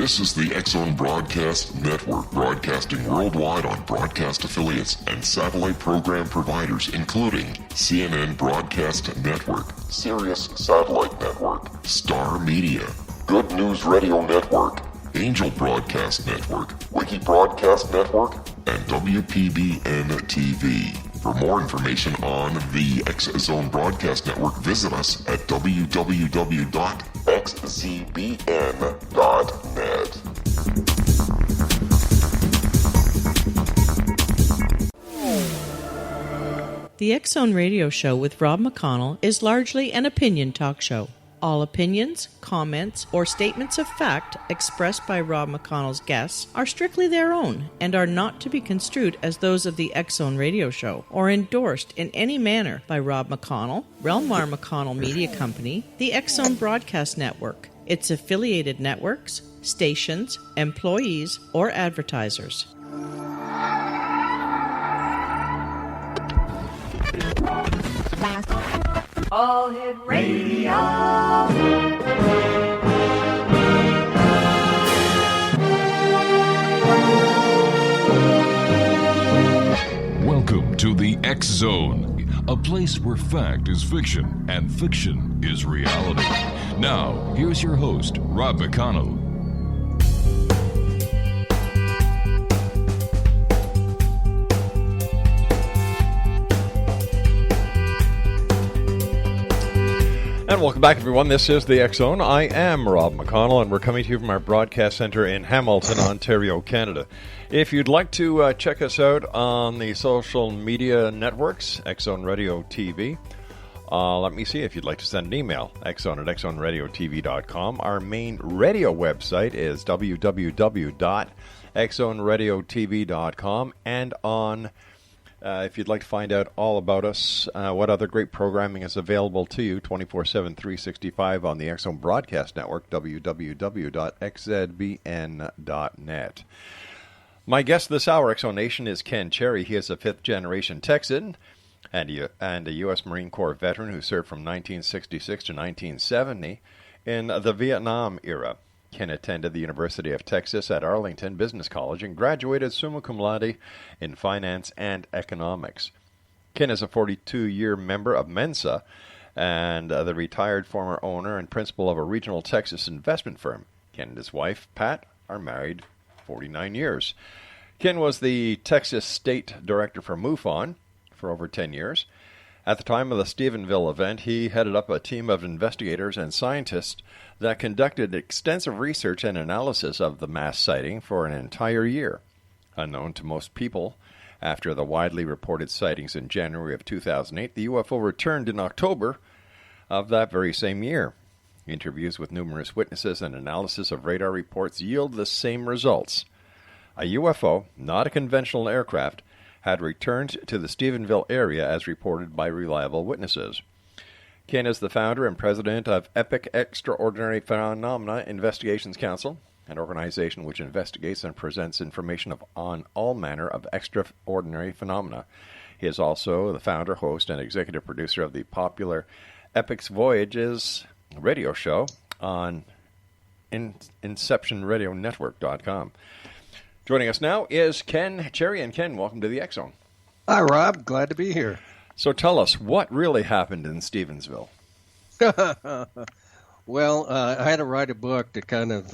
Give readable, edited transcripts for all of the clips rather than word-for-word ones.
This is the X-Zone Broadcast Network, broadcasting worldwide on broadcast affiliates and satellite program providers, including CNN Broadcast Network, Sirius Satellite Network, Star Media, Good News Radio Network, Angel Broadcast Network, Wiki Broadcast Network, and WPBN TV. For more information on the X-Zone Broadcast Network, visit us at www.xzbn.net. The X-Zone Radio Show with Rob McConnell is largely an opinion talk show. All opinions, comments, or statements of fact expressed by Rob McConnell's guests are strictly their own and are not to be construed as those of the X-Zone Radio Show or endorsed in any manner by Rob McConnell, Relmar McConnell Media Company, the X-Zone Broadcast Network, its affiliated networks, stations, employees, or advertisers. All Hit Radio. Welcome to the X-Zone, a place where fact is fiction and fiction is reality. Now, here's your host, Rob McConnell. And welcome back, everyone. This is the X-Zone. I am Rob McConnell, and we're coming to you from our broadcast center in Hamilton, Ontario, Canada. If you'd like to check us out on the social media networks, X-Zone Radio TV, let me see if you'd like to send an email, xzone@xzoneradiotv.com. Our main radio website is www.xzoneradiotv.com, and on if you'd like to find out all about us, what other great programming is available to you 24/7, 365 on the X-Zone Broadcast Network, www.xzbn.net. My guest this hour, X-Zone Nation, is Ken Cherry. He is a fifth-generation Texan and a U.S. Marine Corps veteran who served from 1966 to 1970 in the Vietnam era. Ken attended the University of Texas at Arlington Business College and graduated summa cum laude in finance and economics. Ken is a 42-year member of Mensa and the retired former owner and principal of a regional Texas investment firm. Ken and his wife, Pat, are married 49 years. Ken was the Texas State Director for MUFON for over 10 years. At the time of the Stephenville event, he headed up a team of investigators and scientists that conducted extensive research and analysis of the mass sighting for an entire year. Unknown to most people, after the widely reported sightings in January of 2008, the UFO returned in October of that very same year. Interviews with numerous witnesses and analysis of radar reports yield the same results. A UFO, not a conventional aircraft, had returned to the Stephenville area as reported by reliable witnesses. Ken is the founder and president of Epic Extraordinary Phenomena Investigations Council, an organization which investigates and presents information on all manner of extraordinary phenomena. He is also the founder, host, and executive producer of the popular Epic's Voyages radio show on InceptionRadioNetwork.com. Joining us now is Ken Cherry. And Ken, welcome to the X-Zone. Hi, Rob. Glad to be here. So tell us, what really happened in Stephenville? Well, I had to write a book to kind of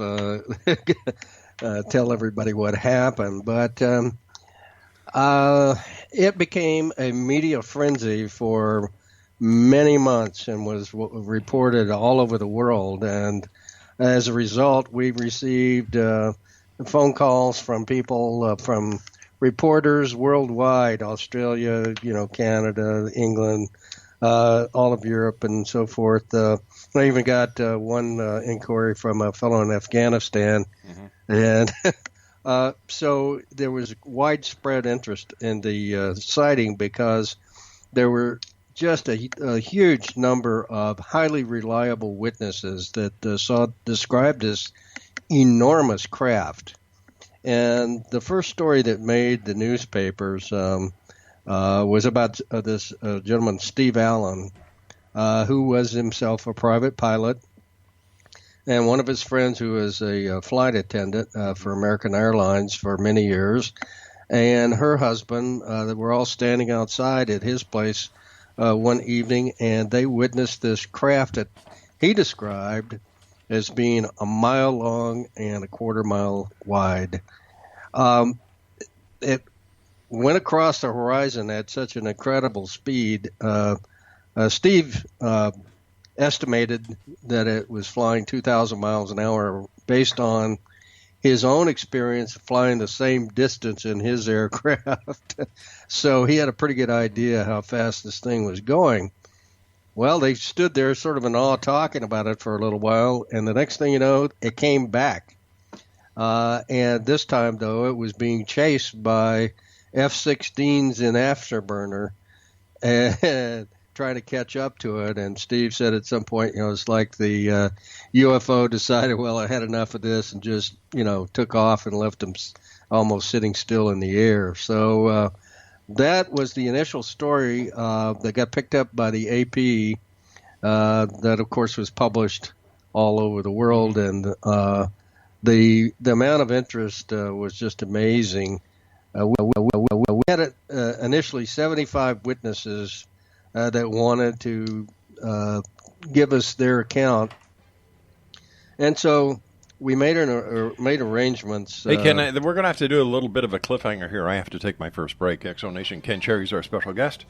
tell everybody what happened, but it became a media frenzy for many months and was reported all over the world. And as a result, we received phone calls from people, from reporters worldwide, Australia, Canada, England, all of Europe and so forth. I even got one inquiry from a fellow in Afghanistan. And so there was widespread interest in the sighting because there were just a huge number of highly reliable witnesses that saw described as enormous craft. And the first story that made the newspapers was about this gentleman, Steve Allen, who was himself a private pilot and one of his friends who was a flight attendant for American Airlines for many years, and her husband. They were all standing outside at his place one evening, and they witnessed this craft that he described as being a mile long and a quarter mile wide. It went across the horizon at such an incredible speed. Steve estimated that it was flying 2,000 miles an hour based on his own experience flying the same distance in his aircraft. So he had a pretty good idea how fast this thing was going. Well, they stood there sort of in awe talking about it for a little while, and the next thing you know, it came back. And this time, though, it was being chased by F-16s in Afterburner and trying to catch up to it. And Steve said at some point, it's like the UFO decided, well, I had enough of this, and just, took off and left them almost sitting still in the air. So that was the initial story that got picked up by the AP that, of course, was published all over the world. And the amount of interest was just amazing. We had initially 75 witnesses that wanted to give us their account, and so we made arrangements. Hey, Ken, we're going to have to do a little bit of a cliffhanger here. I have to take my first break. Exonation Ken Cherry's our special guest.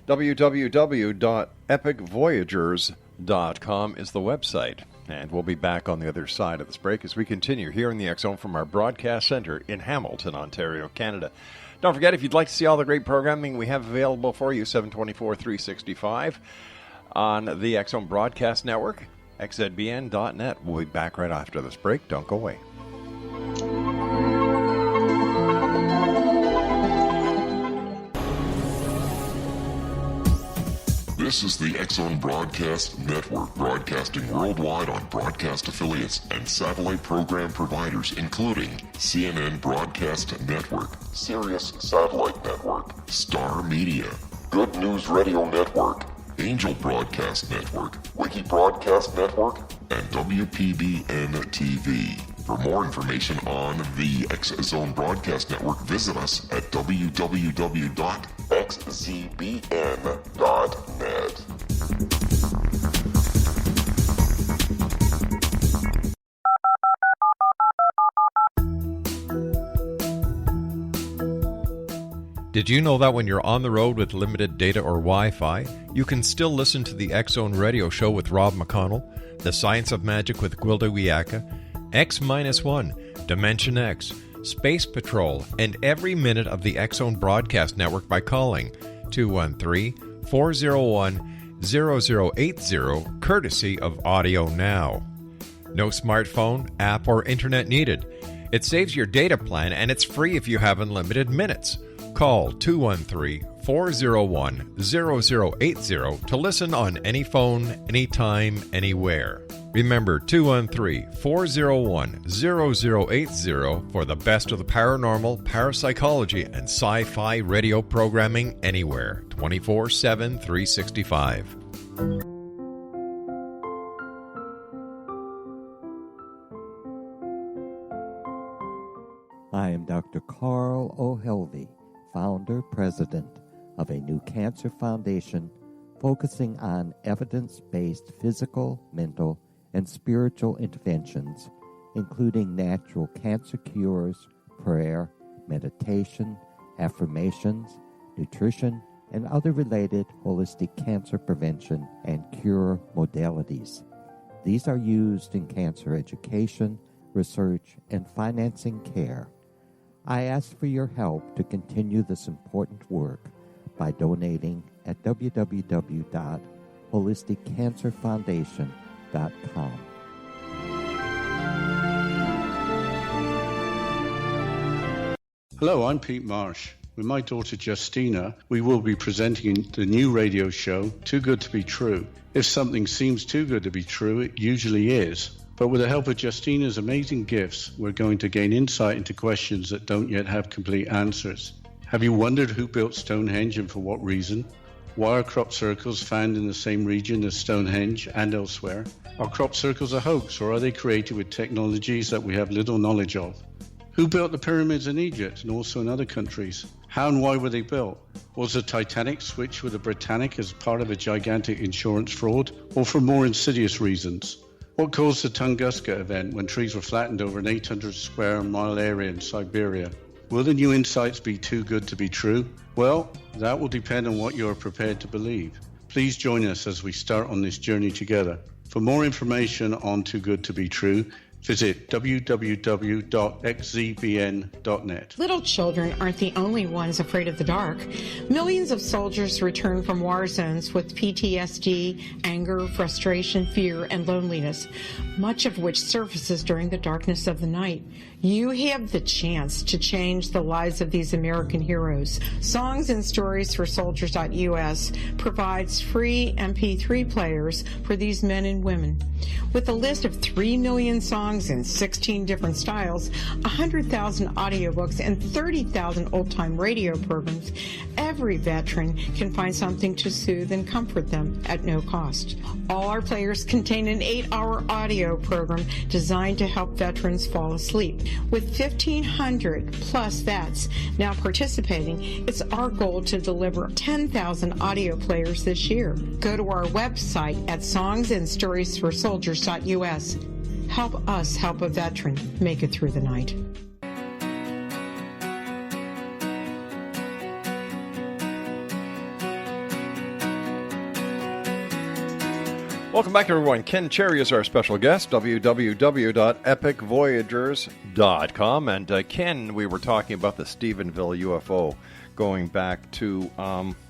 www.epicvoyagers.com is the website. And we'll be back on the other side of this break as we continue here in the X Zone from our broadcast center in Hamilton, Ontario, Canada. Don't forget, if you'd like to see all the great programming we have available for you, 724-365 on the X Zone Broadcast Network, xzbn.net. We'll be back right after this break. Don't go away. This is the X Zone Broadcast Network, broadcasting worldwide on broadcast affiliates and satellite program providers, including CNN Broadcast Network, Sirius Satellite Network, Star Media, Good News Radio Network, Angel Broadcast Network, Wiki Broadcast Network, and WPBN TV. For more information on the X Zone Broadcast Network, visit us at www.xzbn.net. Did you know that when you're on the road with limited data or Wi-Fi, you can still listen to the X Zone Radio Show with Rob McConnell, The Science of Magic with Gwilda Wiyaka, X-1, Dimension X, Space Patrol, and every minute of the X Zone Broadcast Network by calling 213-401-0080, courtesy of Audio Now. No smartphone, app, or internet needed. It saves your data plan, and it's free if you have unlimited minutes. Call 213-401-0080 to listen on any phone, anytime, anywhere. Remember 213-401-0080 for the best of the paranormal, parapsychology, and sci-fi radio programming anywhere, 24/7, 365. I am Dr. Carl O'Helvey, founder, president of a new cancer foundation focusing on evidence-based physical, mental, and spiritual interventions, including natural cancer cures, prayer, meditation, affirmations, nutrition, and other related holistic cancer prevention and cure modalities. These are used in cancer education, research, and financing care. I ask for your help to continue this important work by donating at www.holisticcancerfoundation.com. Hello, I'm Pete Marsh. With my daughter Justina, we will be presenting the new radio show, Too Good to Be True. If something seems too good to be true, it usually is. But with the help of Justina's amazing gifts, we're going to gain insight into questions that don't yet have complete answers. Have you wondered who built Stonehenge and for what reason? Why are crop circles found in the same region as Stonehenge and elsewhere? Are crop circles a hoax, or are they created with technologies that we have little knowledge of? Who built the pyramids in Egypt and also in other countries? How and why were they built? Was the Titanic switched with the Britannic as part of a gigantic insurance fraud, or for more insidious reasons? What caused the Tunguska event when trees were flattened over an 800 square mile area in Siberia? Will the new insights be too good to be true? Well, that will depend on what you are prepared to believe. Please join us as we start on this journey together. For more information on Too Good to Be True, visit www.xzbn.net. Little children aren't the only ones afraid of the dark. Millions of soldiers return from war zones with PTSD, anger, frustration, fear, and loneliness, much of which surfaces during the darkness of the night. You have the chance to change the lives of these American heroes. Songs and Stories for Soldiers.us provides free MP3 players for these men and women. With a list of 3 million songs in 16 different styles, 100,000 audiobooks, and 30,000 old-time radio programs, every veteran can find something to soothe and comfort them at no cost. All our players contain an 8-hour audio program designed to help veterans fall asleep. With 1,500 plus vets now participating, it's our goal to deliver 10,000 audio players this year. Go to our website at songsandstoriesforsoldiers.us. Help us help a veteran make it through the night. Welcome back, everyone. Ken Cherry is our special guest, www.epicvoyagers.com. And Ken, we were talking about the Stephenville UFO going back to,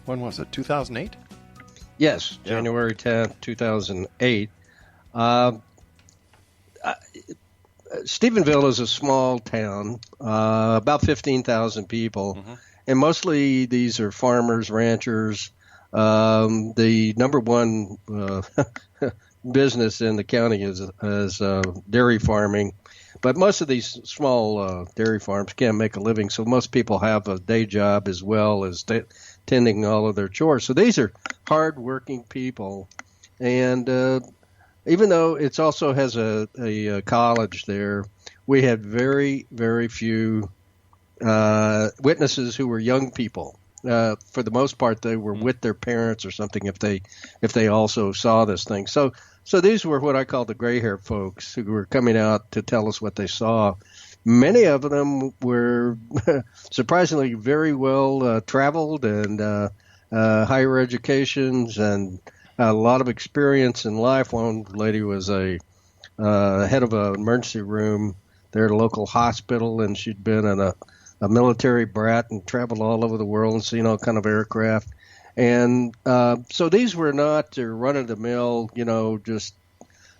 when was it, 2008? Yes, January 10th, 2008. Stephenville is a small town, about 15,000 people, and mostly these are farmers, ranchers. The number one business in the county is dairy farming, but most of these small dairy farms can't make a living, so most people have a day job as well as tending all of their chores. So these are hard-working people, and even though it also has a college there, we had very, very few witnesses who were young people. For the most part, they were with their parents or something if they also saw this thing. So these were what I call the gray-haired folks who were coming out to tell us what they saw. Many of them were surprisingly very well traveled and higher educations and a lot of experience in life. One lady was a head of an emergency room there at a local hospital, and she'd been in a military brat and traveled all over the world and seen all kind of aircraft. And so these were not your run-of-the-mill, just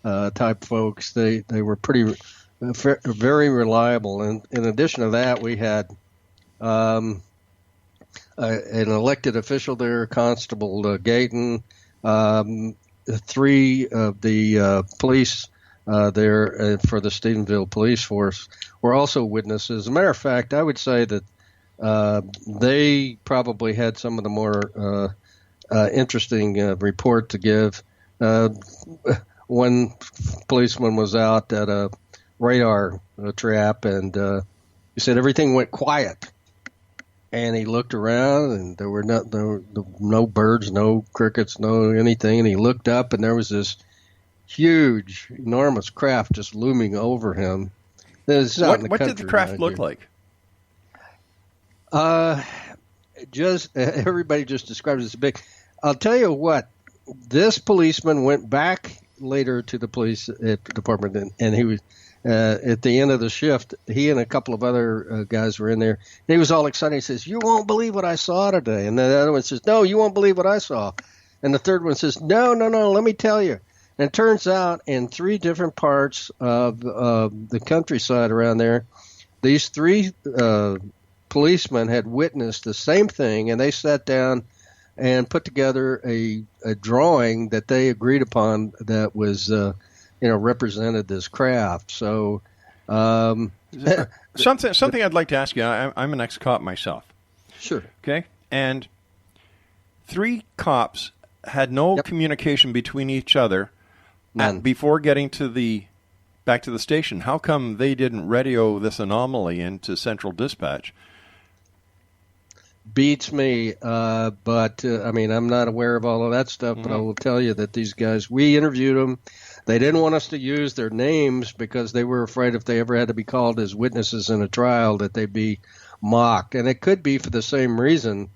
type folks. They were pretty very reliable. And in addition to that, we had an elected official there, Constable Gayton, 3 of the police there for the Stephenville police force were also witnesses. As a matter of fact, I would say that they probably had some of the more interesting report to give. One policeman was out at a radar trap, and he said everything went quiet. And he looked around, and there were no birds, no crickets, no anything. And he looked up, and there was this huge, enormous craft just looming over him. What did the craft look like? Just everybody just described it as big. I'll tell you what. This policeman went back later to the police department, and he was at the end of the shift. He and a couple of other guys were in there. And he was all excited. He says, "You won't believe what I saw today." And the other one says, "No, you won't believe what I saw." And the third one says, "No, let me tell you." And it turns out in 3 different parts of the countryside around there, these 3 policemen had witnessed the same thing, and they sat down and put together a drawing that they agreed upon that was, represented this craft. So something I'd like to ask you. I'm an ex-cop myself. Sure. Okay. And 3 cops had no communication between each other before getting back to the station. How come they didn't radio this anomaly into Central Dispatch? Beats me, but I mean, I'm not aware of all of that stuff, but I will tell you that these guys, we interviewed them. They didn't want us to use their names because they were afraid if they ever had to be called as witnesses in a trial that they'd be mocked. And it could be for the same reason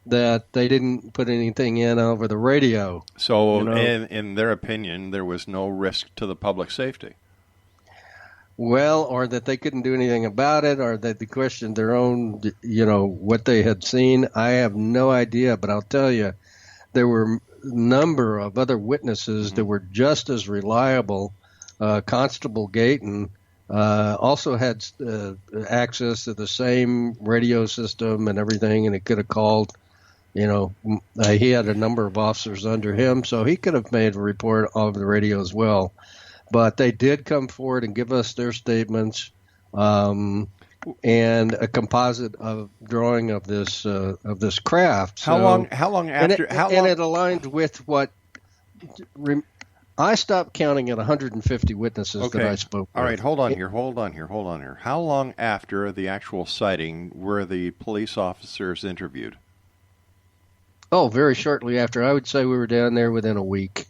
that they didn't put anything in over the radio. So in their opinion, there was no risk to the public safety. Well, or that they couldn't do anything about it, or that they questioned their own, what they had seen. I have no idea, but I'll tell you, there were a number of other witnesses that were just as reliable. Constable Gayton also had access to the same radio system and everything, and he could have called, he had a number of officers under him, so he could have made a report over the radio as well. But they did come forward and give us their statements and a composite of drawing of this craft. How long after? And it aligned with what I stopped counting at 150 witnesses that I spoke with. All right, hold on here. How long after the actual sighting were the police officers interviewed? Oh, very shortly after. I would say we were down there within a week.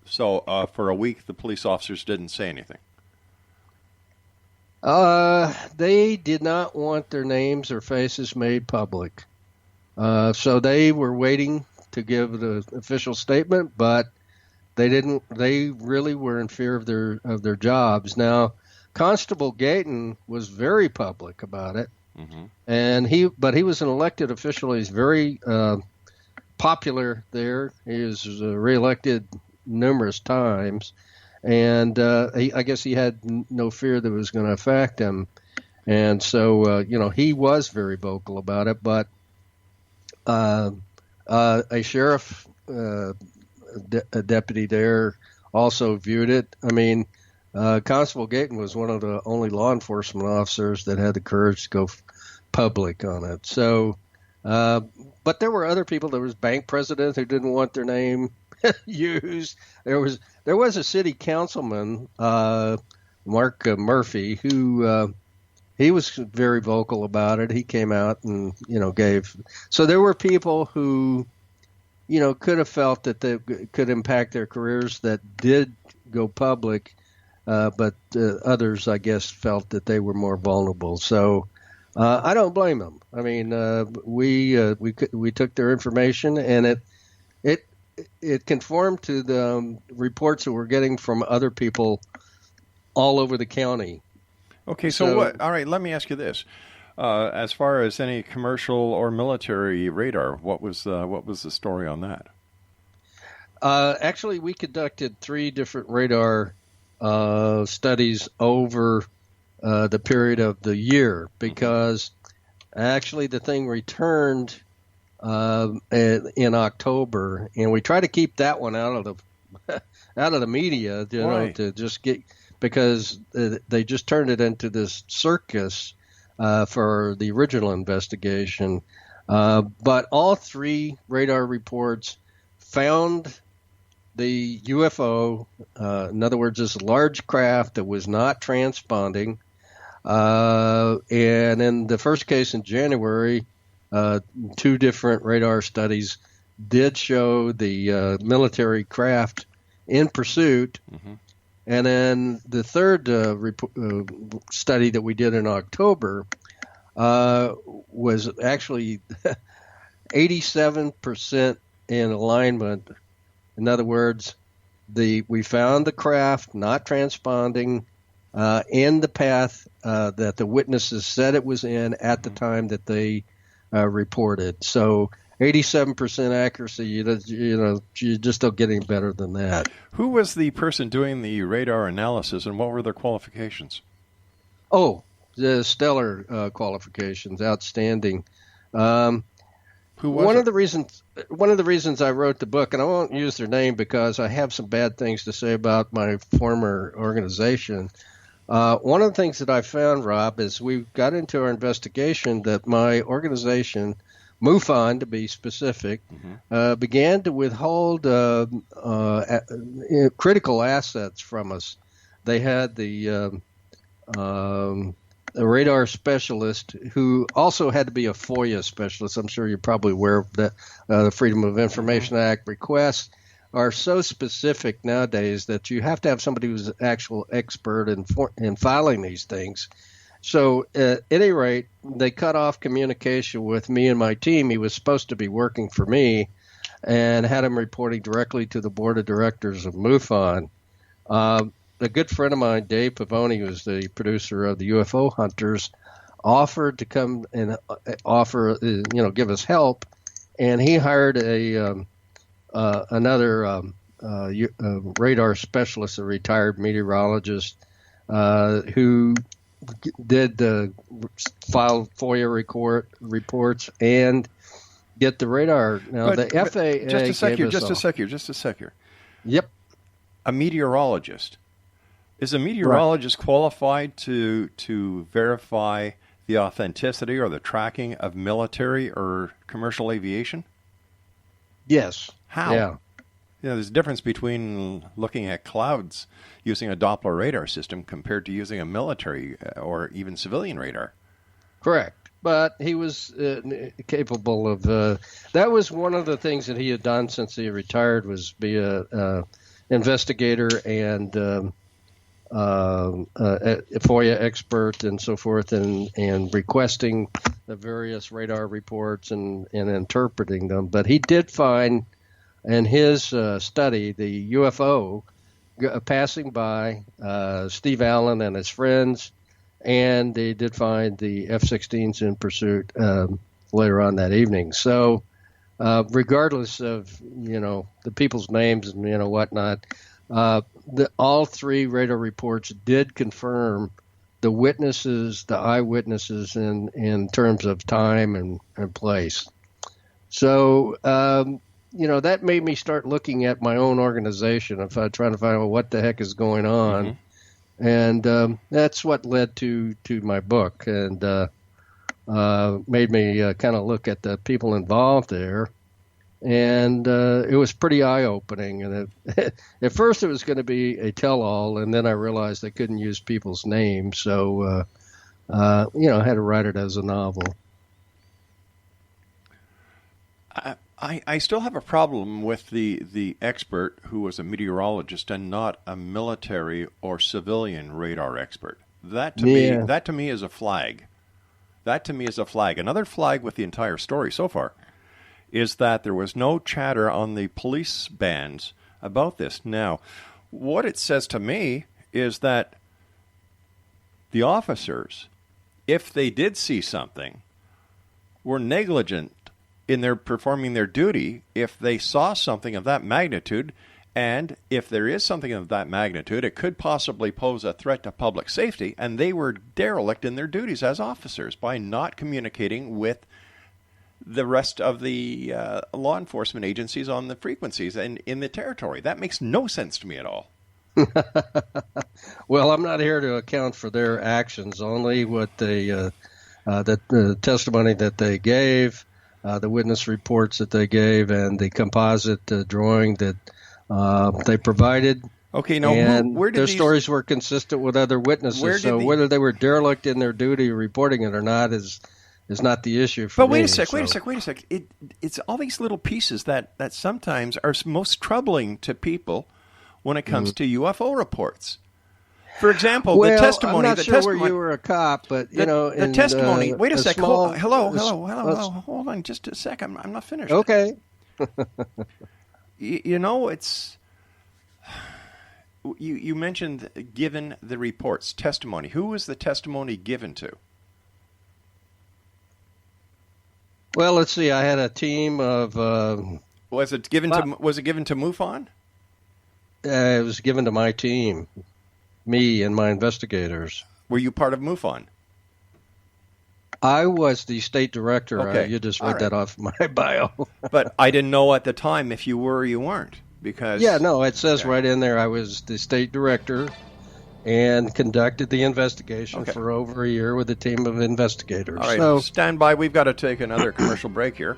So for a week, the police officers didn't say anything? They did not want their names or faces made public. So they were waiting to give the official statement, but they didn't. They really were in fear of their jobs. Now, Constable Gayton was very public about it, and he was an elected official. He's very popular there. He was reelected numerous times, and I guess he had no fear that it was going to affect him, and so he was very vocal about it. But a sheriff, a deputy there, also viewed it. I mean, Constable Gayton was one of the only law enforcement officers that had the courage to go public on it. So, but there were other people. There was bank president who didn't want their name used. There was a city councilman, Mark Murphy, who he was very vocal about it. He came out and gave. So there were people who could have felt that they could impact their careers that did go public, but others, I guess, felt that they were more vulnerable. So I don't blame them. I mean, we took their information, and it conformed to the reports that we're getting from other people all over the county. Okay, so what? All right, let me ask you this: as far as any commercial or military radar, what was the story on that? Actually, we conducted 3 different radar studies over the period of the year, because actually the thing returned in October, and we try to keep that one out of the media, to just get, because they just turned it into this circus for the original investigation. But all 3 radar reports found the UFO, in other words, this large craft that was not transponding. And in the first case in January, 2 different radar studies did show the military craft in pursuit. And then the third study that we did in October was actually 87% in alignment. In other words, we found the craft not transponding in the path that the witnesses said it was in at the time that they reported. So 87% accuracy, you just don't get any better than that. Who was the person doing the radar analysis, and what were their qualifications? Oh, the stellar qualifications, outstanding. Who was one of the reasons I wrote the book, and I won't use their name because I have some bad things to say about my former organization. One of the things that I found, Rob, is we got into our investigation that my organization MUFON to be specific, began to withhold critical assets from us. They had the radar specialist who also had to be a FOIA specialist. I'm sure you're probably aware of that. The Freedom of Information Act requests are so specific nowadays that you have to have somebody who's an actual expert in filing these things. So at any rate, they cut off communication with me and my team. He was supposed to be working for me and had him reporting directly to the board of directors of MUFON. A good friend of mine, Dave Pavoni, who's the producer of the UFO Hunters, offered to come and give us help, and he hired another radar specialist, a retired meteorologist, who did file FOIA reports and get the radar. Now the FAA. Just a sec here. Yep. A meteorologist. Is a meteorologist qualified to verify the authenticity or the tracking of military or commercial aviation? Yes. How? Yeah. There's a difference between looking at clouds using a Doppler radar system compared to using a military or even civilian radar. Correct. But he was capable of that was one of the things that he had done since he retired, was be a investigator and a FOIA expert and so forth, and requesting the various radar reports and interpreting them. But he did find in his study the UFO passing by Steve Allen and his friends, and they did find the F-16s in pursuit later on that evening. So regardless of, the people's names and, whatnot, all three radar reports did confirm the witnesses, the eyewitnesses in terms of time and place. So, that made me start looking at my own organization and trying to find out what the heck is going on. And that's what led to my book, and made me kind of look at the people involved there. And it was pretty eye-opening. And at first it was going to be a tell-all, and then I realized I couldn't use people's names. So, I had to write it as a novel. I still have a problem with the expert who was a meteorologist and not a military or civilian radar expert. That to me is a flag. That to me is a flag. Another flag with the entire story so far is that there was no chatter on the police bands about this. Now, what it says to me is that the officers, if they did see something, were negligent in their performing their duty if they saw something of that magnitude, and if there is something of that magnitude, it could possibly pose a threat to public safety, and they were derelict in their duties as officers by not communicating with the rest of the law enforcement agencies on the frequencies and in the territory. That makes no sense to me at all. Well, I'm not here to account for their actions, only what the testimony that they gave, the witness reports that they gave, and the composite drawing that they provided. Okay, now where did their stories were consistent with other witnesses. So whether they were derelict in their duty reporting it or not is not the issue for me. But wait a sec. It's all these little pieces that sometimes are most troubling to people when it comes to UFO reports. For example, the testimony. I'm not sure where you were a cop, but the testimony. Wait a sec. Hello. Hold on, just a sec. I'm not finished. Okay. It's. You mentioned given the reports, testimony. Who was the testimony given to? Well, let's see. I had a team of. Was it given to MUFON? It was given to my team, me and my investigators. Were you part of MUFON? I was the state director. Okay. You just read that off my bio. But I didn't know at the time if you were or you weren't, because it says right in there I was the state director, and conducted the investigation for over a year with a team of investigators. All right, So, stand by. We've got to take another commercial break here.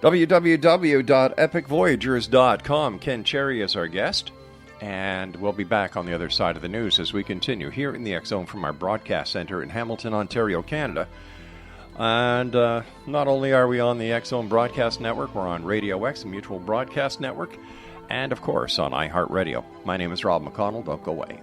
www.epicvoyagers.com. Ken Cherry is our guest, and we'll be back on the other side of the news as we continue here in the X-Zone from our broadcast center in Hamilton, Ontario, Canada. And not only are we on the X-Zone Broadcast Network, we're on Radio X, the Mutual Broadcast Network, and, of course, on iHeartRadio. My name is Rob McConnell. Don't go away.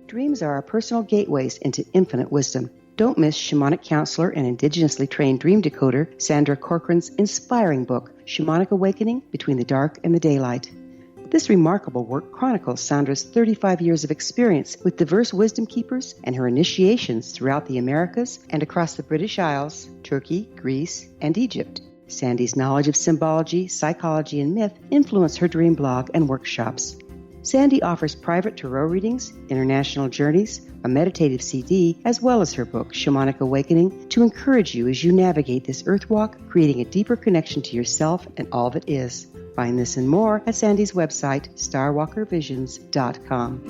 Dreams are our personal gateways into infinite wisdom. Don't miss shamanic counselor and indigenously trained dream decoder Sandra Corcoran's inspiring book, Shamanic Awakening Between the Dark and the Daylight. This remarkable work chronicles Sandra's 35 years of experience with diverse wisdom keepers and her initiations throughout the Americas and across the British Isles, Turkey, Greece, and Egypt. Sandy's knowledge of symbology, psychology, and myth influence her dream blog and workshops. Sandy offers private tarot readings, international journeys, a meditative CD, as well as her book, Shamanic Awakening, to encourage you as you navigate this earth walk, creating a deeper connection to yourself and all that is. Find this and more at Sandy's website, starwalkervisions.com.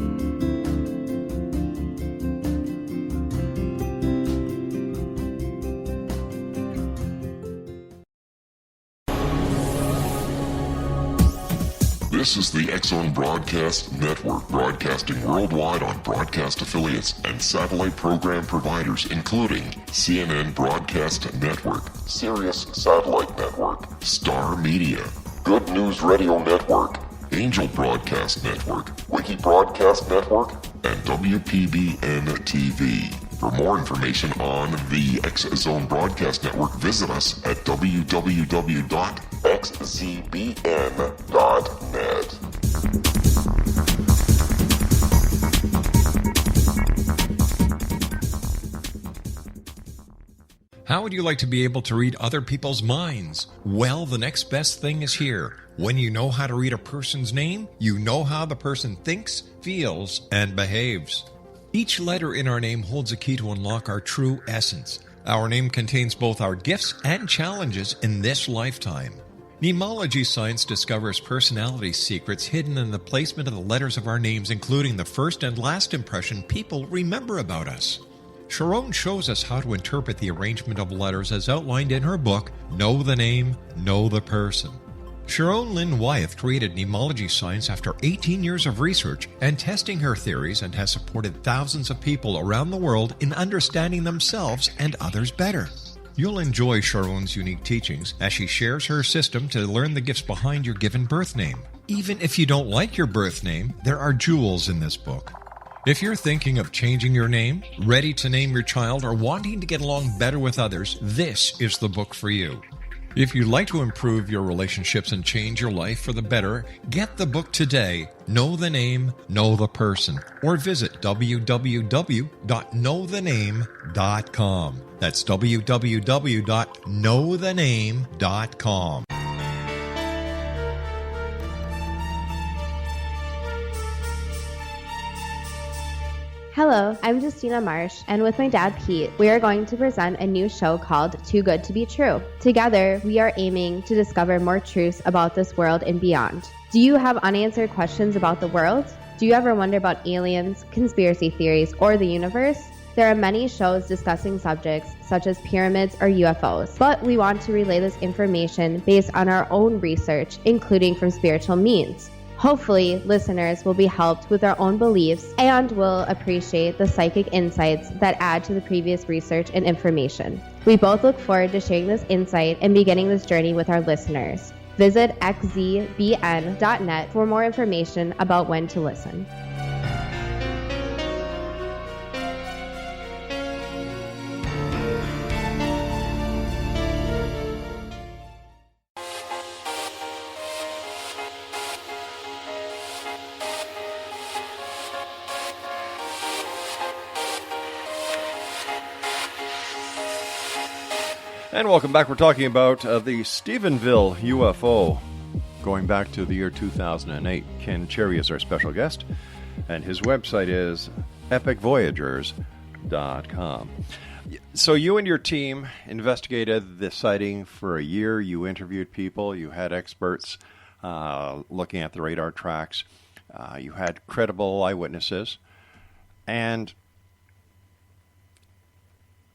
This is the X-Zone Broadcast Network, broadcasting worldwide on broadcast affiliates and satellite program providers, including CNN Broadcast Network, Sirius Satellite Network, Star Media, Good News Radio Network, Angel Broadcast Network, Wiki Broadcast Network, and WPBN TV. For more information on the X-Zone Broadcast Network, visit us at www.xzbn.net. How would you like to be able to read other people's minds? Well, the next best thing is here. When you know how to read a person's name, you know how the person thinks, feels, and behaves. Each letter in our name holds a key to unlock our true essence. Our name contains both our gifts and challenges in this lifetime. Mnemology science discovers personality secrets hidden in the placement of the letters of our names, including the first and last impression people remember about us. Sharon shows us how to interpret the arrangement of letters as outlined in her book, Know the Name, Know the Person. Sharon Lynn Wyeth created mnemology science after 18 years of research and testing her theories, and has supported thousands of people around the world in understanding themselves and others better. You'll enjoy Sharon's unique teachings as she shares her system to learn the gifts behind your given birth name. Even if you don't like your birth name, there are jewels in this book. If you're thinking of changing your name, ready to name your child, or wanting to get along better with others, this is the book for you. If you'd like to improve your relationships and change your life for the better, get the book today, Know the Name, Know the Person, or visit www.knowthename.com. That's www.knowthename.com. Hello, I'm Justina Marsh, and with my dad Pete, we are going to present a new show called Too Good to Be True. Together, we are aiming to discover more truths about this world and beyond. Do you have unanswered questions about the world? Do you ever wonder about aliens, conspiracy theories, or the universe? There are many shows discussing subjects such as pyramids or UFOs, but we want to relay this information based on our own research, including from spiritual means. Hopefully, listeners will be helped with their own beliefs and will appreciate the psychic insights that add to the previous research and information. We both look forward to sharing this insight and beginning this journey with our listeners. Visit xzbn.net for more information about when to listen. And welcome back. We're talking about the Stephenville UFO, going back to the year 2008. Ken Cherry is our special guest, and his website is epicvoyagers.com. So you and your team investigated the sighting for a year. You interviewed people. You had experts looking at the radar tracks. You had credible eyewitnesses. And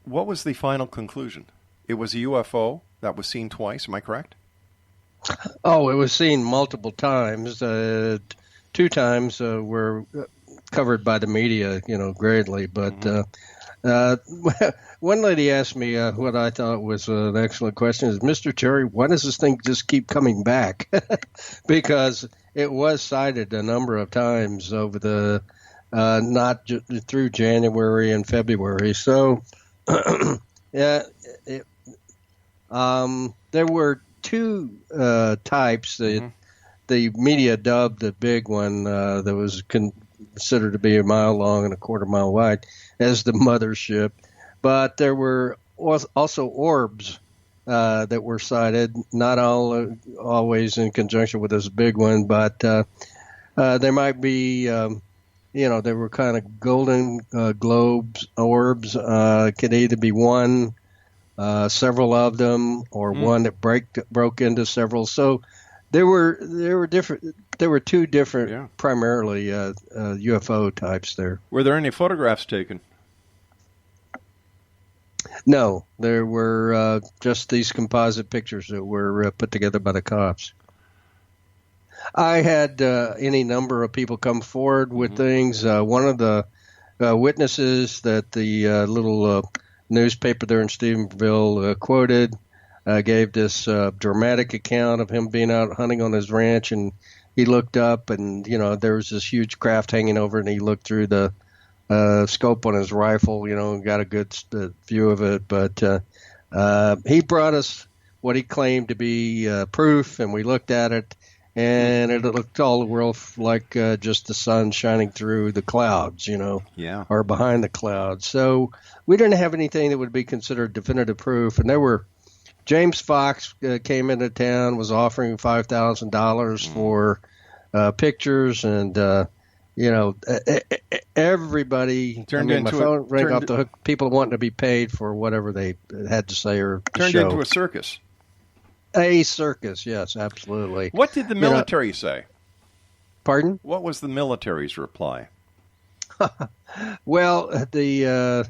what was the final conclusion? It was a UFO that was seen twice, am I correct? Oh, it was seen multiple times. 2 times were covered by the media, greatly. But one lady asked me what I thought was an excellent question is, Mr. Cherry, why does this thing just keep coming back? Because it was sighted a number of times over the through January and February. So, there were 2 types. The media dubbed the big one that was considered to be a mile long and a quarter mile wide as the mothership. But there were also orbs that were sighted, not always in conjunction with this big one, but there might be, they were kind of golden globes, orbs. Could either be one, several of them, or one that broke into several. So there were different. There were 2 different, primarily UFO types there. Were there any photographs taken? No, there were just these composite pictures that were put together by the cops. I had any number of people come forward with things. One of the witnesses that the little newspaper there in Stephenville quoted gave this dramatic account of him being out hunting on his ranch, and he looked up, and there was this huge craft hanging over, and he looked through the scope on his rifle, got a good view of it. But he brought us what he claimed to be proof, and we looked at it, and it looked all the world like just the sun shining through the clouds, or behind the clouds. So we didn't have anything that would be considered definitive proof. And there were James Fox came into town, was offering $5,000 for pictures, and everybody my phone rang off the hook. People wanting to be paid for whatever they had to say or turned show. Into a circus. A circus, yes, absolutely. What did the military say? Pardon? What was the military's reply? Well, the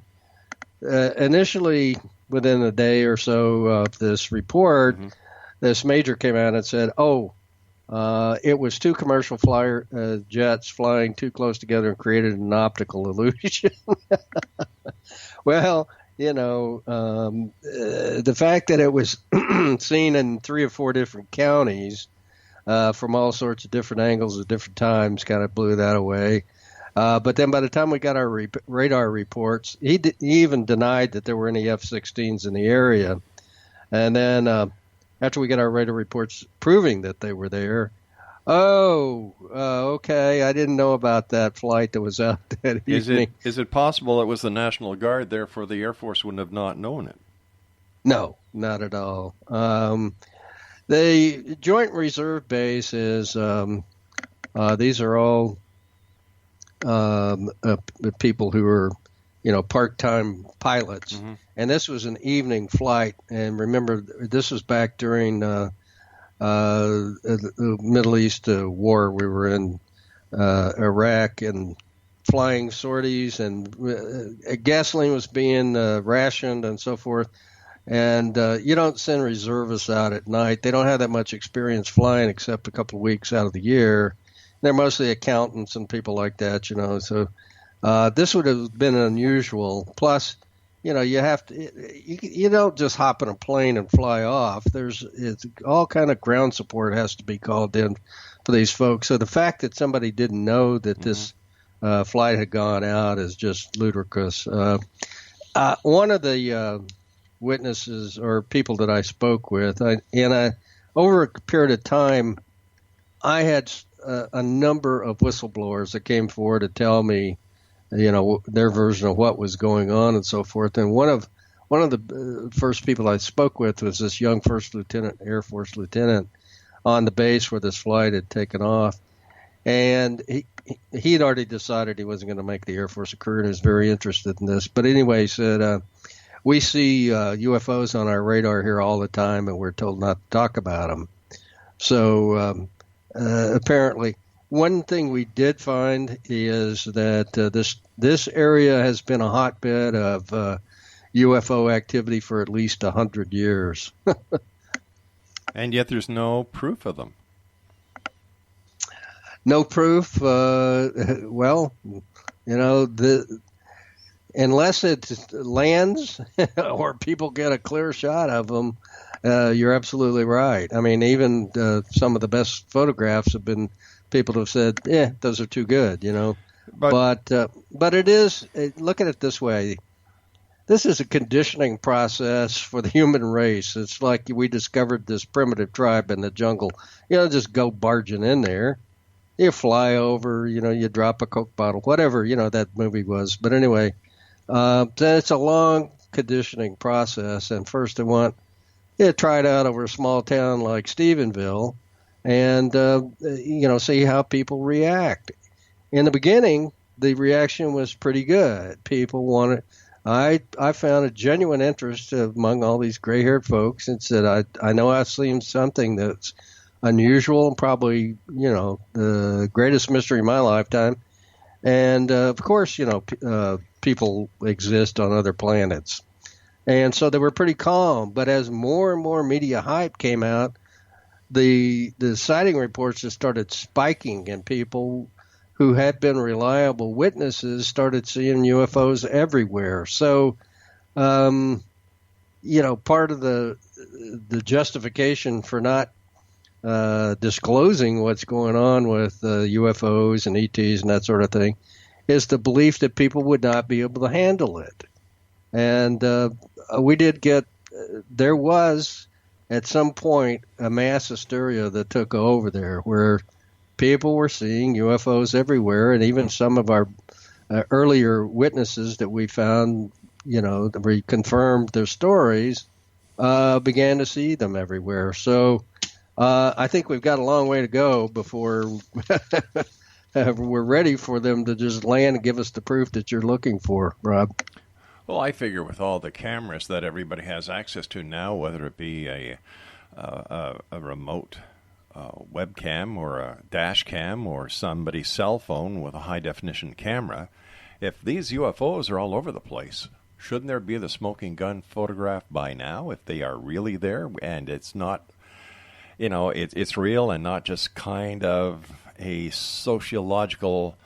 initially, within a day or so of this report, this major came out and said, it was 2 commercial jets flying too close together and created an optical illusion. Well, the fact that it was seen in 3 or 4 different counties from all sorts of different angles at different times kind of blew that away. But then by the time we got our radar reports, he even denied that there were any F-16s in the area. And then after we got our radar reports proving that they were there, okay, I didn't know about that flight that was out that evening. Is it possible it was the National Guard, therefore the Air Force wouldn't have not known it? No, not at all. The Joint Reserve Base is, these are all people who are, part-time pilots. And this was an evening flight. And remember, this was back during the Middle East war. We were in Iraq and flying sorties, and gasoline was being rationed and so forth. And you don't send reservists out at night. They don't have that much experience flying except a couple of weeks out of the year. They're mostly accountants and people like that, So this would have been unusual. Plus, you have to. You don't just hop in a plane and fly off. It's all kind of ground support has to be called in for these folks. So the fact that somebody didn't know that this flight had gone out is just ludicrous. One of the witnesses or people that I spoke with, over a period of time, I had a number of whistleblowers that came forward to tell me, their version of what was going on and so forth. And one one of the first people I spoke with was this young first lieutenant, Air Force lieutenant, on the base where this flight had taken off. And he'd already decided he wasn't going to make the Air Force career and was very interested in this. But anyway, he said, we see UFOs on our radar here all the time, and we're told not to talk about them. So apparently, one thing we did find is that this area has been a hotbed of UFO activity for at least 100 years. And yet there's no proof of them. No proof. Well, unless it lands or people get a clear shot of them, you're absolutely right. I mean, even some of the best photographs have been people have said, those are too good, But it is, look at it this way. This is a conditioning process for the human race. It's like we discovered this primitive tribe in the jungle. Just go barging in there. You fly over, you drop a Coke bottle, whatever, that movie was. But anyway, it's a long conditioning process. And first they want to try it out over a small town like Stephenville and, see how people react. In the beginning, the reaction was pretty good. People wanted, I found a genuine interest among all these gray-haired folks and said, I know I've seen something that's unusual and probably, the greatest mystery of my lifetime. And, of course, people exist on other planets. And so they were pretty calm. But as more and more media hype came out, the sighting reports just started spiking, and people who had been reliable witnesses started seeing UFOs everywhere. So, part of the justification for not disclosing what's going on with UFOs and ETs and that sort of thing is the belief that people would not be able to handle it. And we did get, there was at some point a mass hysteria that took over there where people were seeing UFOs everywhere, and even some of our earlier witnesses that we found, that we confirmed their stories, began to see them everywhere. So I think we've got a long way to go before we're ready for them to just land and give us the proof that you're looking for, Rob. Well, I figure with all the cameras that everybody has access to now, whether it be a remote webcam or a dash cam or somebody's cell phone with a high-definition camera, if these UFOs are all over the place, shouldn't there be the smoking gun photograph by now if they are really there and it's not, it's real and not just kind of a sociological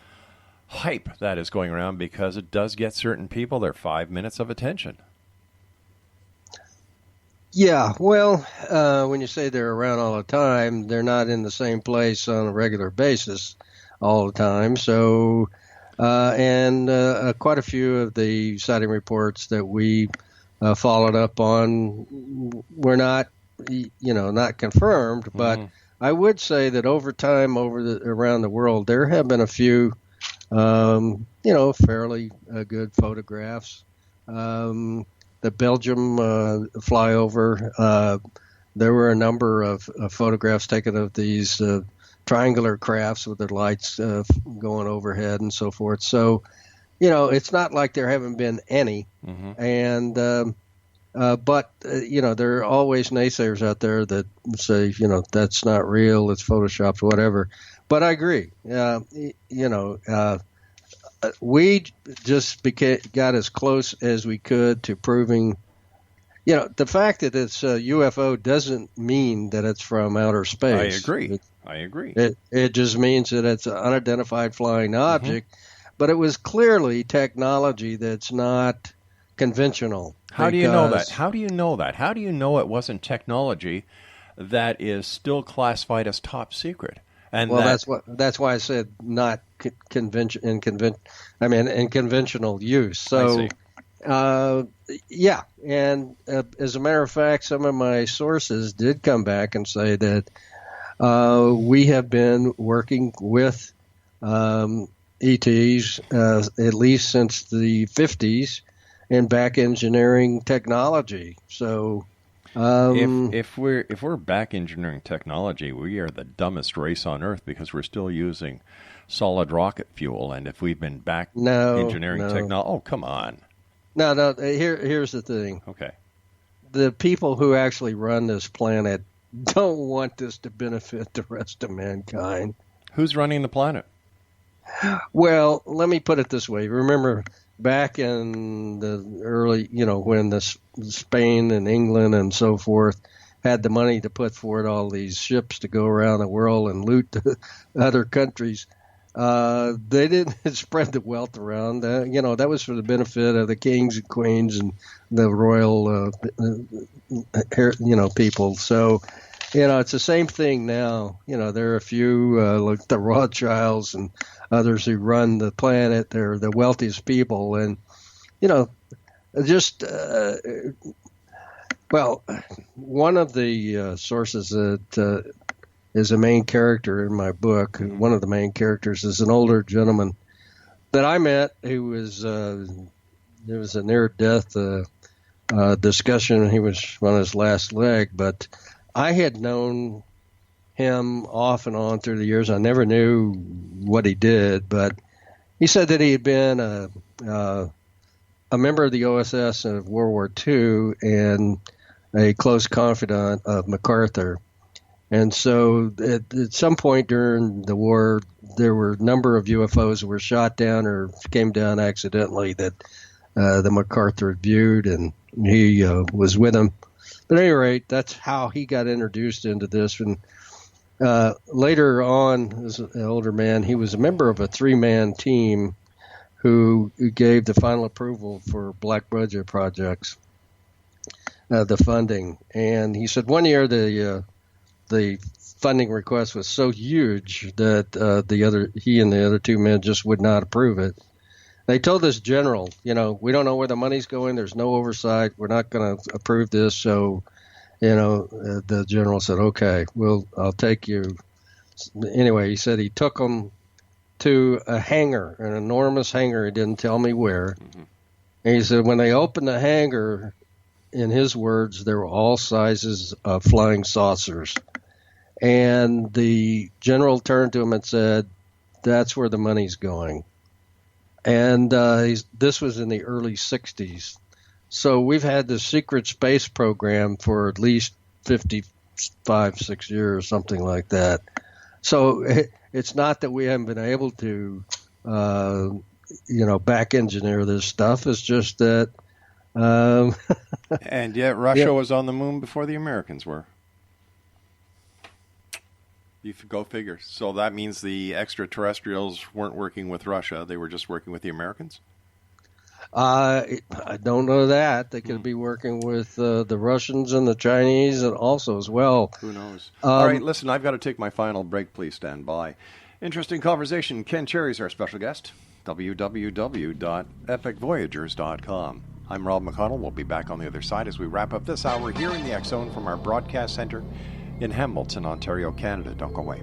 hype that is going around, because it does get certain people their 5 minutes of attention. Yeah, well, when you say they're around all the time, they're not in the same place on a regular basis all the time. So, quite a few of the sighting reports that we followed up on were not, not confirmed. But I would say that over time, around the world, there have been a few, fairly good photographs. The Belgium flyover, there were a number of photographs taken of these triangular crafts with their lights going overhead and so forth. So, it's not like there haven't been any. And but there are always naysayers out there that say, that's not real, it's photoshopped, whatever. But I agree. We just got as close as we could to proving, the fact that it's a UFO doesn't mean that it's from outer space. I agree. It just means that it's an unidentified flying object, but it was clearly technology that's not conventional. How do you know that? How do you know that? How do you know it wasn't technology that is still classified as top secret? And that's why I said not in conventional use. So, yeah. And as a matter of fact, some of my sources did come back and say that we have been working with ETs at least since the 50s, in back engineering technology. So if we're back engineering technology, we are the dumbest race on earth because we're still using solid rocket fuel. And if we've been back engineering technology, oh, come on. No. Here's the thing. Okay. The people who actually run this planet don't want this to benefit the rest of mankind. Who's running the planet? Well, let me put it this way. Remember back in the early, when the Spain and England and so forth had the money to put forward all these ships to go around the world and loot the other countries, they didn't spread the wealth around. That was for the benefit of the kings and queens and the royal, people. So, it's the same thing now. There are a few, like the Rothschilds and others who run the planet. They're the wealthiest people. And, one of the sources that is a main character in my book, one of the main characters is an older gentleman that I met who was, there was a near-death discussion. He was on his last leg, but I had known him off and on through the years. I never knew what he did, but he said that he had been a member of the OSS of World War II and a close confidant of MacArthur. And so at some point during the war, there were a number of UFOs that were shot down or came down accidentally that the MacArthur had viewed, and he was with them. But at any rate, that's how he got introduced into this. And later on, as an older man, he was a member of a 3-man team who gave the final approval for black budget projects, the funding. And he said one year the funding request was so huge that he and the other 2 men just would not approve it. They told this general, we don't know where the money's going. There's no oversight. We're not going to approve this. So, the general said, okay, I'll take you. Anyway, he said he took them to a hangar, an enormous hangar. He didn't tell me where. Mm-hmm. And he said when they opened the hangar, in his words, there were all sizes of flying saucers. And the general turned to him and said, that's where the money's going. And this was in the early 60s. So we've had the secret space program for at least 6 years, something like that. So it's not that we haven't been able to, back engineer this stuff. It's just that. And yet Russia was on the moon before the Americans were. You go figure. So that means the extraterrestrials weren't working with Russia. They were just working with the Americans? I don't know that. They could be working with the Russians and the Chinese and also as well. Who knows? All right, listen, I've got to take my final break. Please stand by. Interesting conversation. Ken Cherry's our special guest. www.epicvoyagers.com. I'm Rob McConnell. We'll be back on the other side as we wrap up this hour here in the X Zone from our broadcast center in Hamilton, Ontario, Canada. Don't go away.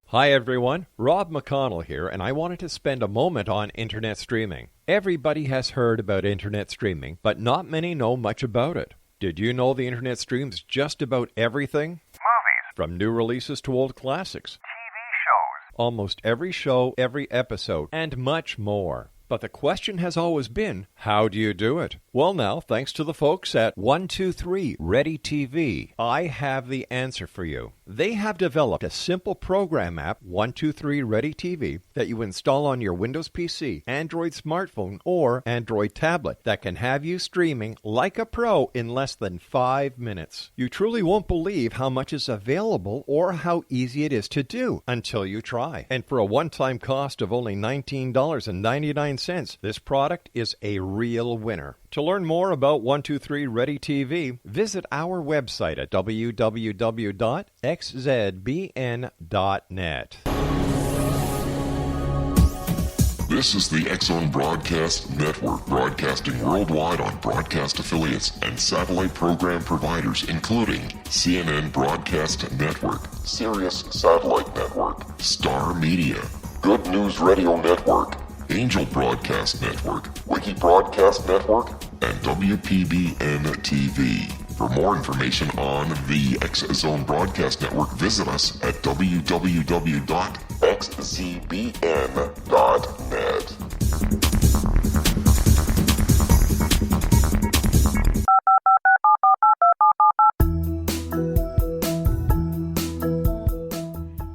Hi everyone, Rob McConnell here, and I wanted to spend a moment on internet streaming. Everybody has heard about internet streaming, but not many know much about it. Did you know the internet streams just about everything? Movies. From new releases to old classics. TV shows. Almost every show, every episode, and much more. But the question has always been, how do you do it? Well now, thanks to the folks at 123 Ready TV, I have the answer for you. They have developed a simple program app, 123 Ready TV, that you install on your Windows PC, Android smartphone, or Android tablet that can have you streaming like a pro in less than 5 minutes. You truly won't believe how much is available or how easy it is to do until you try. And for a one-time cost of only $19.99, this product is a real winner. To learn more about 123 Ready TV, visit our website at www.xzbn.net. This is the X-Zone Broadcast Network, broadcasting worldwide on broadcast affiliates and satellite program providers, including CNN Broadcast Network, Sirius Satellite Network, Star Media, Good News Radio Network, Angel Broadcast Network, Wiki Broadcast Network, and WPBN TV. For more information on the X-Zone Broadcast Network, visit us at www.xzbn.net.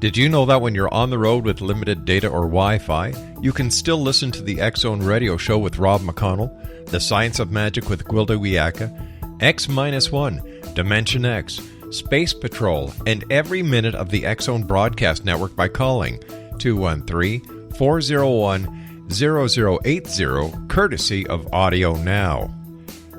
Did you know that when you're on the road with limited data or Wi-Fi, you can still listen to the X-Zone Radio Show with Rob McConnell, The Science of Magic with Gwilda Wiyaka, X-1, Dimension X, Space Patrol, and every minute of the X-Zone Broadcast Network by calling 213-401-0080, courtesy of Audio Now.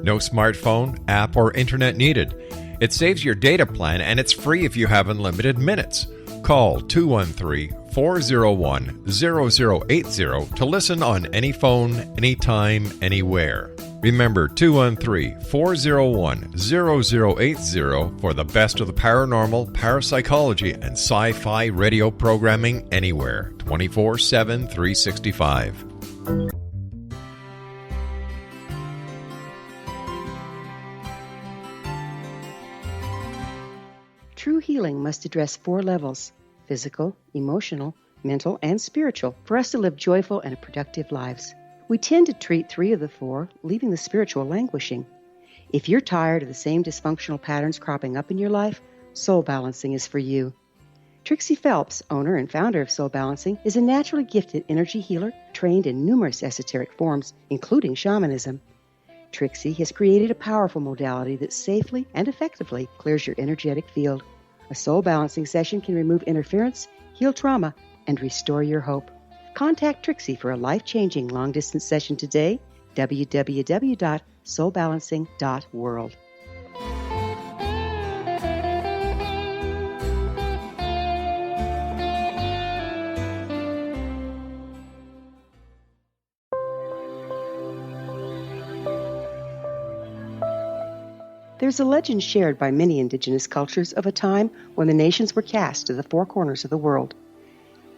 No smartphone, app, or internet needed. It saves your data plan, and it's free if you have unlimited minutes. Call 213-401-0080 to listen on any phone, anytime, anywhere. Remember 213-401-0080 for the best of the paranormal, parapsychology, and sci-fi radio programming anywhere, 24/7, 365. True healing must address 4 levels: physical, emotional, mental, and spiritual, for us to live joyful and productive lives. We tend to treat 3 of the 4, leaving the spiritual languishing. If you're tired of the same dysfunctional patterns cropping up in your life, Soul Balancing is for you. Trixie Phelps, owner and founder of Soul Balancing, is a naturally gifted energy healer trained in numerous esoteric forms, including shamanism. Trixie has created a powerful modality that safely and effectively clears your energetic field. A Soul Balancing session can remove interference, heal trauma, and restore your hope. Contact Trixie for a life-changing long-distance session today, www.soulbalancing.world. There's a legend shared by many indigenous cultures of a time when the nations were cast to the 4 corners of the world.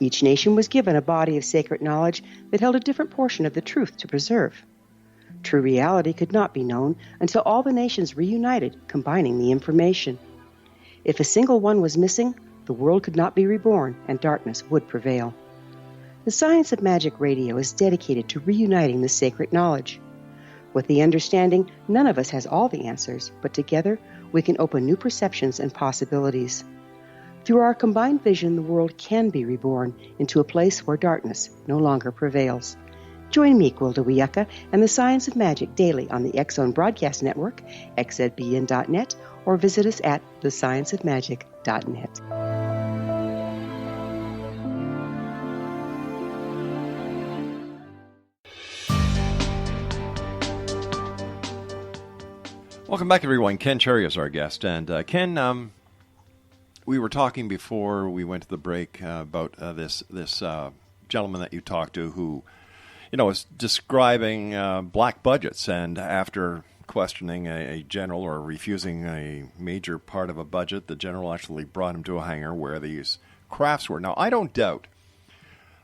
Each nation was given a body of sacred knowledge that held a different portion of the truth to preserve. True reality could not be known until all the nations reunited, combining the information. If a single one was missing, the world could not be reborn and darkness would prevail. The Science of Magic Radio is dedicated to reuniting the sacred knowledge. With the understanding, none of us has all the answers, but together we can open new perceptions and possibilities. Through our combined vision, the world can be reborn into a place where darkness no longer prevails. Join me, Gwilda Wiyaka, and the Science of Magic daily on the X-Zone Broadcast Network, xzbn.net, or visit us at thescienceofmagic.net. Welcome back, everyone. Ken Cherry is our guest. And Ken, we were talking before we went to the break about this gentleman that you talked to who, was describing black budgets. And after questioning a general or refusing a major part of a budget, the general actually brought him to a hangar where these crafts were. Now, I don't doubt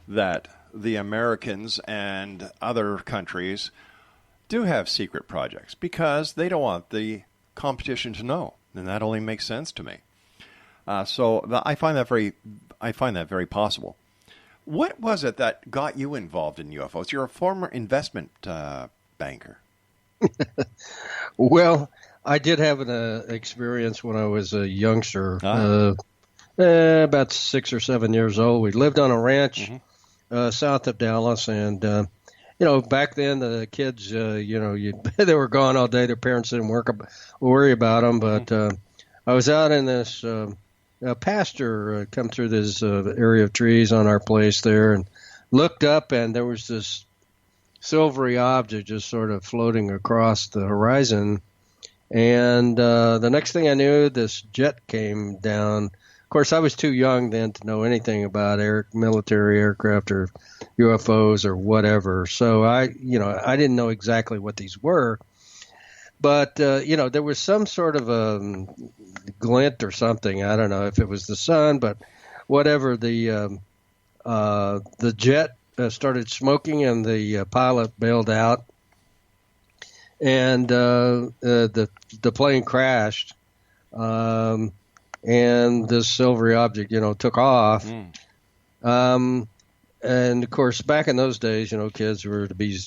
that the Americans and other countries do have secret projects because they don't want the competition to know, and that only makes sense to me. So I find that very possible. What was it that got you involved in UFOs? You're a former investment banker. Well, I did have an experience when I was a youngster, about 6 or 7 years old. We lived on a ranch south of Dallas, and back then the kids, they were gone all day. Their parents didn't worry about them. But I was out in this pasture, come through this area of trees on our place there, and looked up, and there was this silvery object just sort of floating across the horizon. And the next thing I knew, this jet came down. Of course, I was too young then to know anything about military aircraft or UFOs or whatever. So I didn't know exactly what these were. But, there was some sort of a glint or something. I don't know if it was the sun, but whatever. The jet started smoking and the pilot bailed out. And the plane crashed. And this silvery object, took off. And, of course, back in those days, kids were to be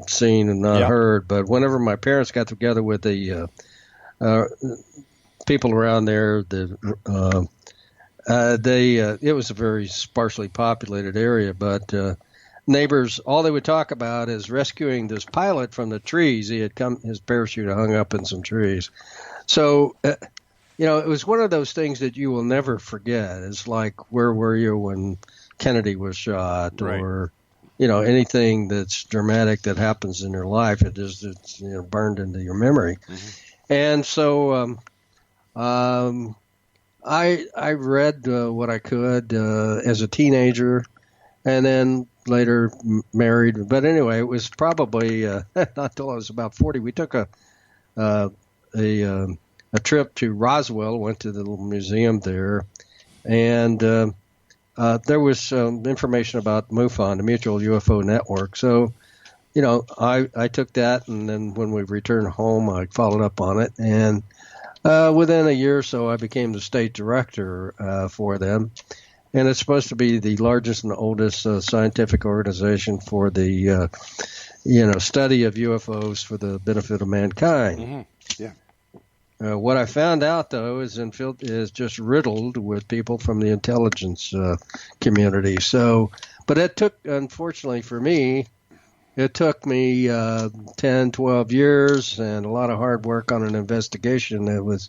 seen and not heard. But whenever my parents got together with the people around there, it was a very sparsely populated area. But neighbors, all they would talk about is rescuing this pilot from the trees. He had his parachute hung up in some trees. So, it was one of those things that you will never forget. It's like, where were you when Kennedy was shot, or anything that's dramatic that happens in your life? It's burned into your memory. And so I read what I could as a teenager, and then later married. But anyway, it was probably not until I was about 40. We took a trip to Roswell, went to the little museum there, and there was some information about MUFON, the Mutual UFO Network. So, I took that, and then when we returned home, I followed up on it. And within a year or so, I became the state director for them. And it's supposed to be the largest and oldest scientific organization for the, study of UFOs for the benefit of mankind. Yeah. What I found out, though, is just riddled with people from the intelligence community. So, but it took, unfortunately for me, it took me 10, 12 years and a lot of hard work on an investigation that was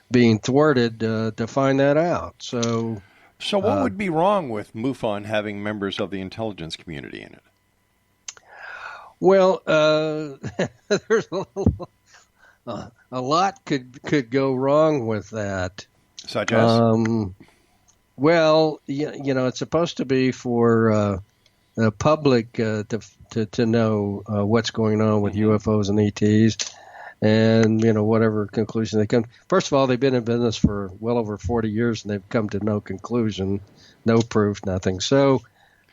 being thwarted to find that out. So what would be wrong with MUFON having members of the intelligence community in it? Well, there's a lot could go wrong with that. Such as? Well, it's supposed to be for the public to know what's going on with UFOs and ETs, and whatever conclusion they come. First of all, they've been in business for well over 40 years, and they've come to no conclusion, no proof, nothing. So,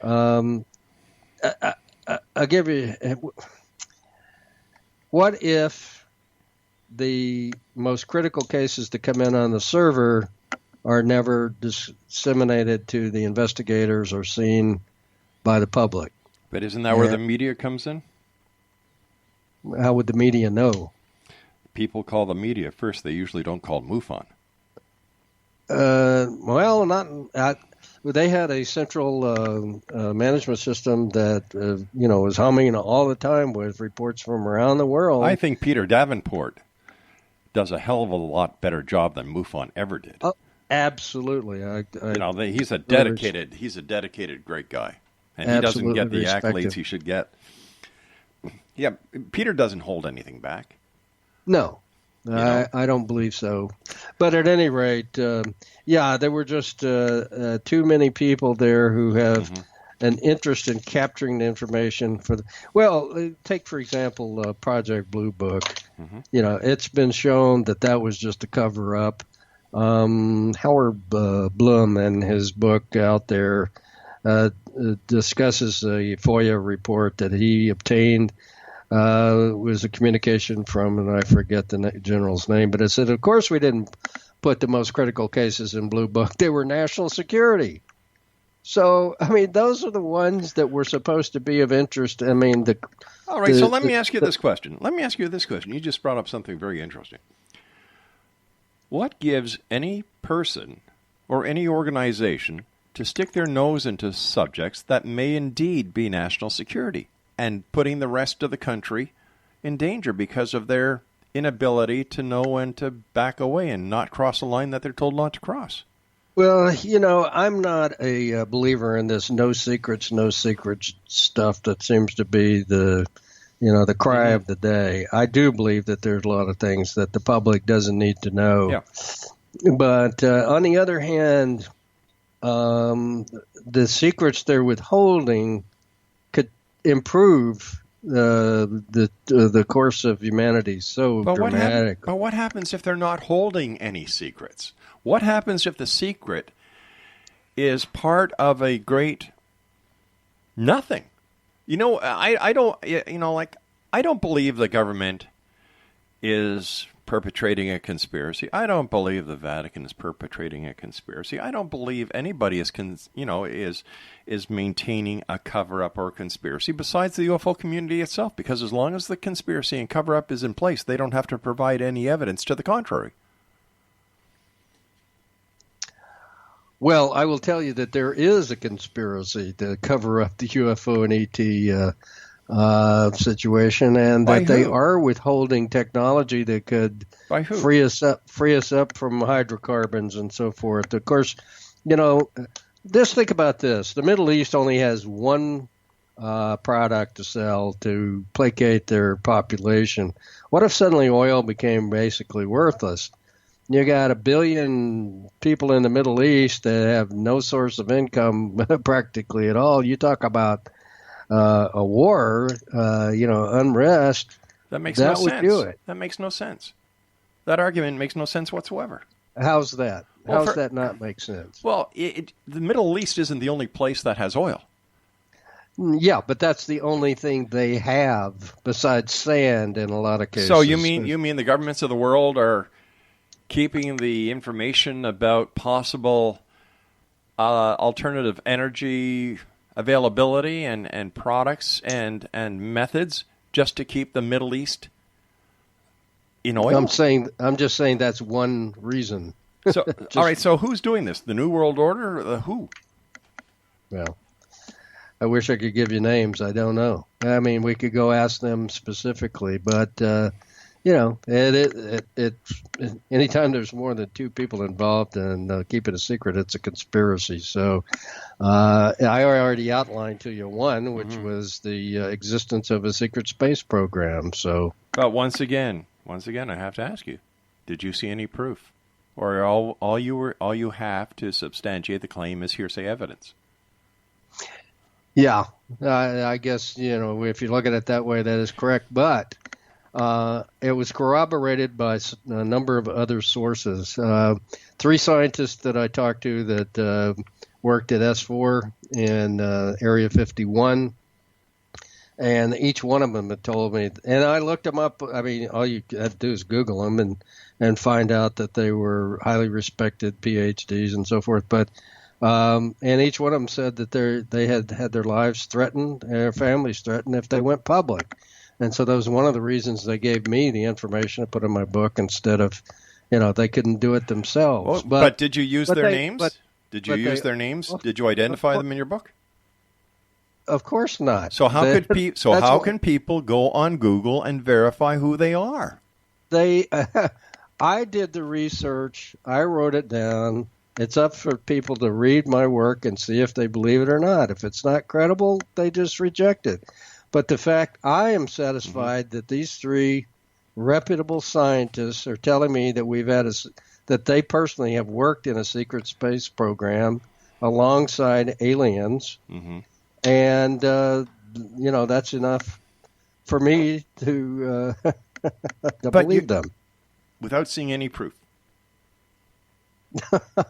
I'll give you. What if the most critical cases to come in on the server are never disseminated to the investigators or seen by the public? But isn't that where the media comes in? How would the media know? People call the media first. They usually don't call MUFON. Well, not. They had a central management system that was humming all the time with reports from around the world. I think Peter Davenport does a hell of a lot better job than MUFON ever did. Absolutely. He's a dedicated great guy, and he doesn't get the accolades he should get. Yeah, Peter doesn't hold anything back. No, I don't believe so. But at any rate, there were just too many people there who have an interest in capturing the information for take, for example, Project Blue Book. It's been shown that was just a cover-up. Howard Blum in his book out there discusses a FOIA report that he obtained. Was a communication from, and I forget the general's name, but it said, of course, we didn't put the most critical cases in Blue Book. They were national security. So, those are the ones that were supposed to be of interest. All right, so let me ask you this question. You just brought up something very interesting. What gives any person or any organization to stick their nose into subjects that may indeed be national security and putting the rest of the country in danger because of their inability to know when to back away and not cross a line that they're told not to cross? Well, I'm not a believer in this no secrets stuff that seems to be the cry of the day. I do believe that there's a lot of things that the public doesn't need to know. But on the other hand, the secrets they're withholding could improve the course of humanity so dramatic. But what happens if they're not holding any secrets? What happens if the secret is part of a great nothing? I don't believe the government is perpetrating a conspiracy. I don't believe the Vatican is perpetrating a conspiracy. I don't believe anybody is maintaining a cover-up or conspiracy besides the UFO community itself, because as long as the conspiracy and cover-up is in place, they don't have to provide any evidence to the contrary. Well, I will tell you that there is a conspiracy to cover up the UFO and ET situation, and that they are withholding technology that could free us up from hydrocarbons and so forth. Of course, just think about this: the Middle East only has one product to sell to placate their population. What if suddenly oil became basically worthless? You got 1 billion people in the Middle East that have no source of income practically at all. You talk about a war, unrest. That makes no sense. That would do it. That makes no sense. That argument makes no sense whatsoever. How's that? How's that not make sense? Well, the Middle East isn't the only place that has oil. Yeah, but that's the only thing they have besides sand in a lot of cases. So you mean the governments of the world are keeping the information about possible alternative energy availability and products and methods just to keep the Middle East in oil? I'm just saying that's one reason. So all right, so who's doing this? The New World Order? Or who? Well, I wish I could give you names. I don't know. I mean, we could go ask them specifically, but anytime there's more than two people involved and keep it a secret, it's a conspiracy. So I already outlined to you one, which was the existence of a secret space program. So, but once again, I have to ask you: did you see any proof, or all you have to substantiate the claim is hearsay evidence? Yeah, I guess if you look at it that way, that is correct, but. It was corroborated by a number of other sources. 3 scientists that I talked to that worked at S4 in Area 51, and each one of them had told me, and I looked them up. I mean, all you have to do is Google them and find out that they were highly respected PhDs and so forth. But and each one of them said that they had their lives threatened, their families threatened if they went public. And so that was one of the reasons they gave me the information to put in my book instead of, they couldn't do it themselves. Well, but did you use their names? Did you use their names? Did you identify them in your book? Of course not. So how can people go on Google and verify who they are? I did the research. I wrote it down. It's up for people to read my work and see if they believe it or not. If it's not credible, they just reject it. But the fact I am satisfied that these 3 reputable scientists are telling me that that they personally have worked in a secret space program alongside aliens, and that's enough for me to believe them without seeing any proof.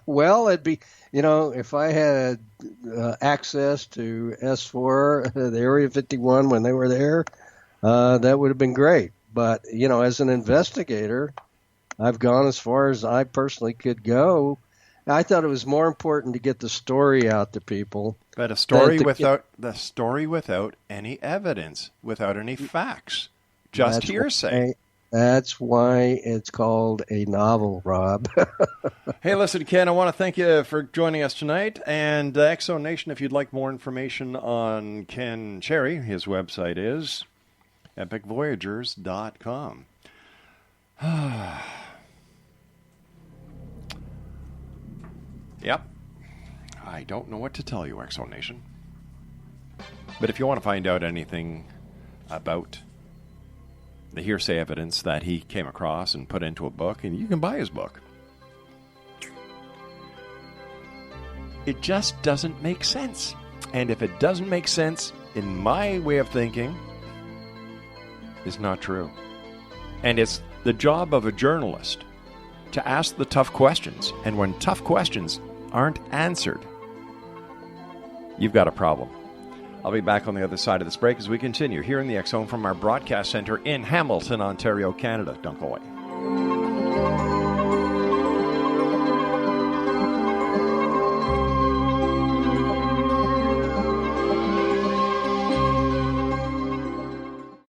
Well, it'd be, if I had access to S4, the Area 51 when they were there, that would have been great. But, as an investigator, I've gone as far as I personally could go. I thought it was more important to get the story out to people. But a story without any evidence, without any facts, just hearsay. That's why it's called a novel, Rob. Hey, listen, Ken, I want to thank you for joining us tonight. And Exo Nation, if you'd like more information on Ken Cherry, his website is epicvoyagers.com. Yep. I don't know what to tell you, Exo Nation. But if you want to find out anything about the hearsay evidence that he came across and put into a book, and you can buy his book. It just doesn't make sense. And if it doesn't make sense, in my way of thinking, it's not true. And it's the job of a journalist to ask the tough questions. And when tough questions aren't answered, you've got a problem. I'll be back on the other side of this break as we continue here in the X-Zone from our broadcast center in Hamilton, Ontario, Canada. Don't go away.